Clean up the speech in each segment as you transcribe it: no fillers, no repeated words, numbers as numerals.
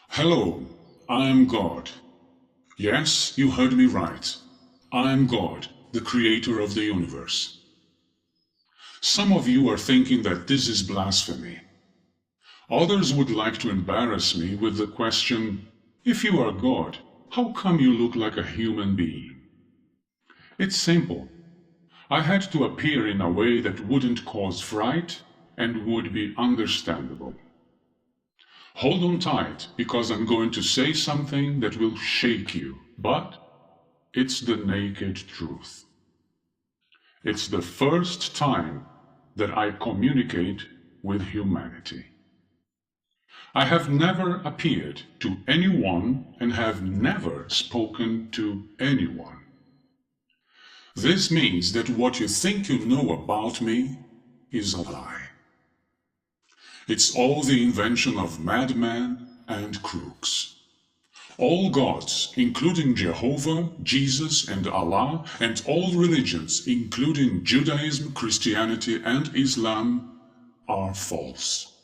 Hello, I am God. Yes, you heard me right. I am God, the creator of the universe. Some of you are thinking that this is blasphemy. Others would like to embarrass me with the question, if you are God, how come you look like a human being? It's simple. I had to appear in a way that wouldn't cause fright and would be understandable. Hold on tight, because I'm going to say something that will shake you, but it's the naked truth. It's the first time that I communicate with humanity. I have never appeared to anyone and have never spoken to anyone. This means that what you think you know about me is a lie. It's all the invention of madmen and crooks. All gods, including Jehovah, Jesus, and Allah, and all religions, including Judaism, Christianity, and Islam, are false.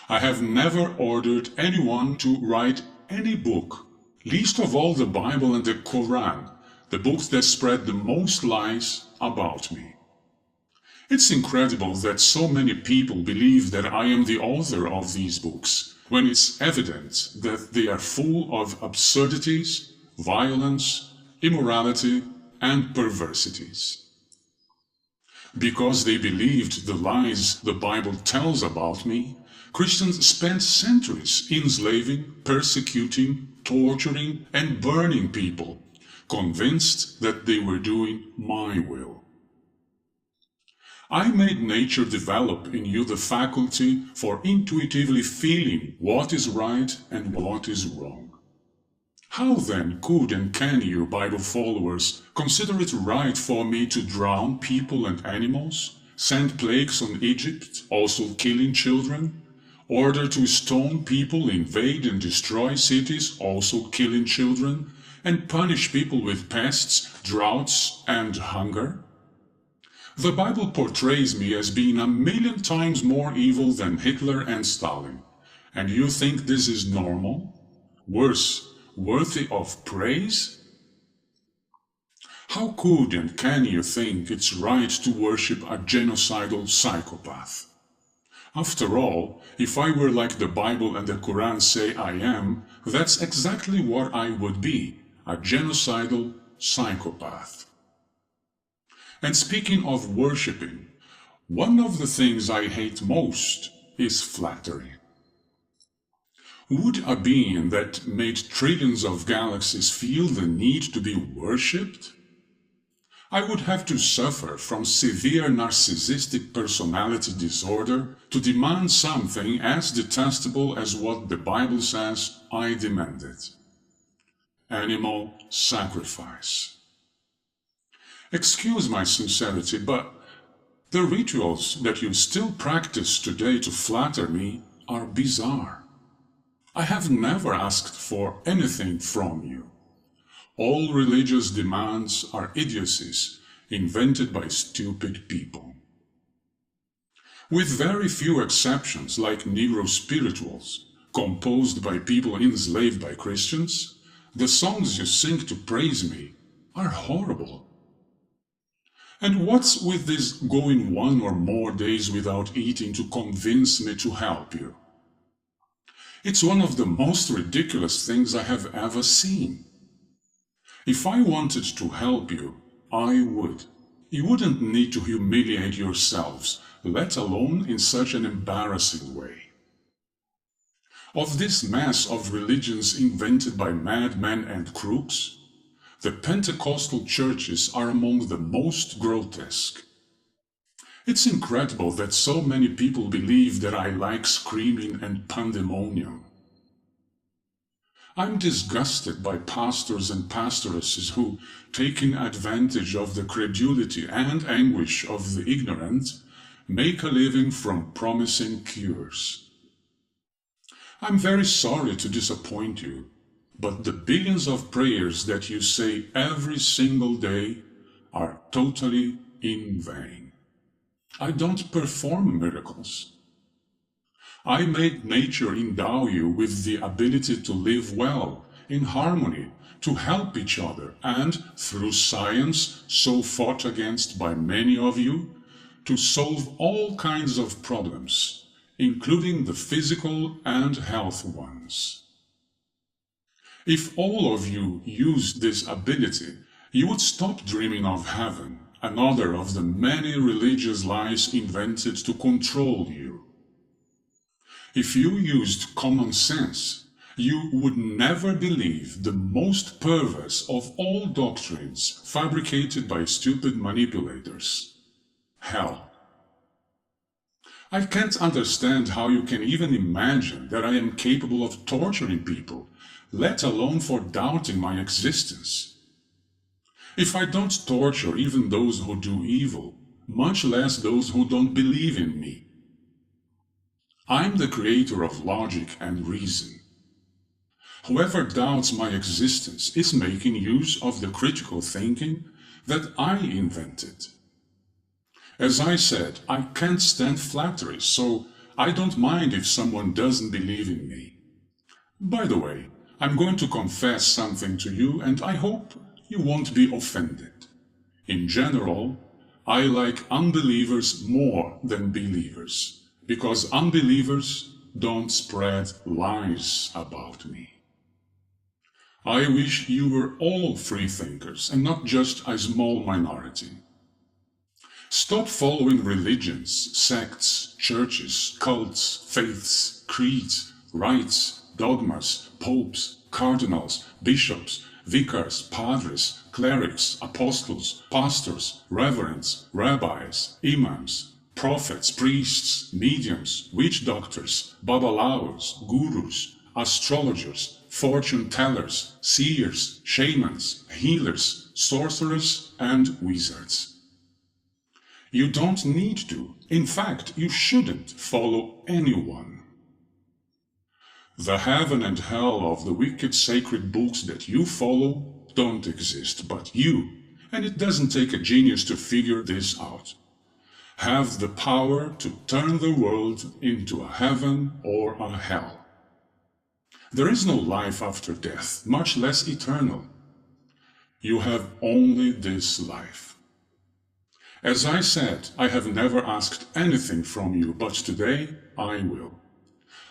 I have never ordered anyone to write any book, least of all the Bible and the Quran, the books that spread the most lies about me. It's incredible that so many people believe that I am the author of these books, when it's evident that they are full of absurdities, violence, immorality, and perversities. Because they believed the lies the Bible tells about me, Christians spent centuries enslaving, persecuting, torturing, and burning people, convinced that they were doing my will. I made nature develop in you the faculty for intuitively feeling what is right and what is wrong. How then could and can you, Bible followers, consider it right for me to drown people and animals, send plagues on Egypt, also killing children, order to stone people, invade and destroy cities, also killing children, and punish people with pests, droughts, and hunger? The Bible portrays me as being 1,000,000 times more evil than Hitler and Stalin. And you think this is normal? Worse, worthy of praise? How could and can you think it's right to worship a genocidal psychopath? After all, if I were like the Bible and the Quran say I am, that's exactly what I would be, a genocidal psychopath. And speaking of worshipping, one of the things I hate most is flattery. Would a being that made trillions of galaxies feel the need to be worshipped? I would have to suffer from severe narcissistic personality disorder to demand something as detestable as what the Bible says I demanded: animal sacrifice. Excuse my sincerity, but the rituals that you still practice today to flatter me are bizarre. I have never asked for anything from you. All religious demands are idiocies invented by stupid people. With very few exceptions, like Negro spirituals, composed by people enslaved by Christians, the songs you sing to praise me are horrible. And what's with this going 1 or more days without eating to convince me to help you? It's one of the most ridiculous things I have ever seen. If I wanted to help you, I would. You wouldn't need to humiliate yourselves, let alone in such an embarrassing way. Of this mass of religions invented by madmen and crooks, the Pentecostal churches are among the most grotesque. It's incredible that so many people believe that I like screaming and pandemonium. I'm disgusted by pastors and pastoresses who, taking advantage of the credulity and anguish of the ignorant, make a living from promising cures. I'm very sorry to disappoint you, but the billions of prayers that you say every single day are totally in vain. I don't perform miracles. I made nature endow you with the ability to live well, in harmony, to help each other, and, through science, so fought against by many of you, to solve all kinds of problems, including the physical and health ones. If all of you used this ability, you would stop dreaming of heaven, another of the many religious lies invented to control you. If you used common sense, you would never believe the most perverse of all doctrines fabricated by stupid manipulators: hell. I can't understand how you can even imagine that I am capable of torturing people, let alone for doubting my existence. If I don't torture even those who do evil, much less those who don't believe in me. I'm the creator of logic and reason. Whoever doubts my existence is making use of the critical thinking that I invented. As I said, I can't stand flattery, so I don't mind if someone doesn't believe in me. By the way, I'm going to confess something to you, and I hope you won't be offended. In general, I like unbelievers more than believers, because unbelievers don't spread lies about me. I wish you were all free thinkers and not just a small minority. Stop following religions, sects, churches, cults, faiths, creeds, rites, dogmas, popes, cardinals, bishops, vicars, padres, clerics, apostles, pastors, reverends, rabbis, imams, prophets, priests, mediums, witch doctors, babalaos, gurus, astrologers, fortune tellers, seers, shamans, healers, sorcerers, and wizards. You don't need to. In fact, you shouldn't follow anyone. The heaven and hell of the wicked sacred books that you follow don't exist but you, and it doesn't take a genius to figure this out, have the power to turn the world into a heaven or a hell. There is no life after death, much less eternal. You have only this life. As I said, I have never asked anything from you, but today I will.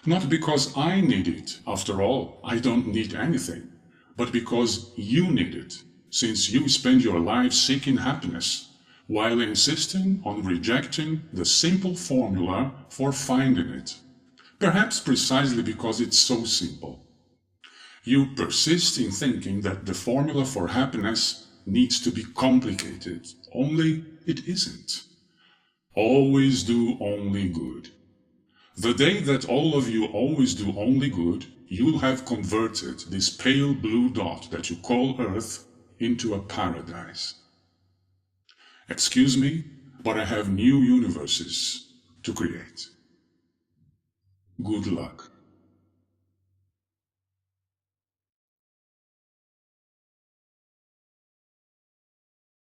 Not because I need it, after all, I don't need anything, but because you need it, since you spend your life seeking happiness, while insisting on rejecting the simple formula for finding it. Perhaps precisely because it's so simple. You persist in thinking that the formula for happiness needs to be complicated, only it isn't. Always do only good. The day that all of you always do only good, you'll have converted this pale blue dot that you call Earth into a paradise. Excuse me, but I have new universes to create. Good luck.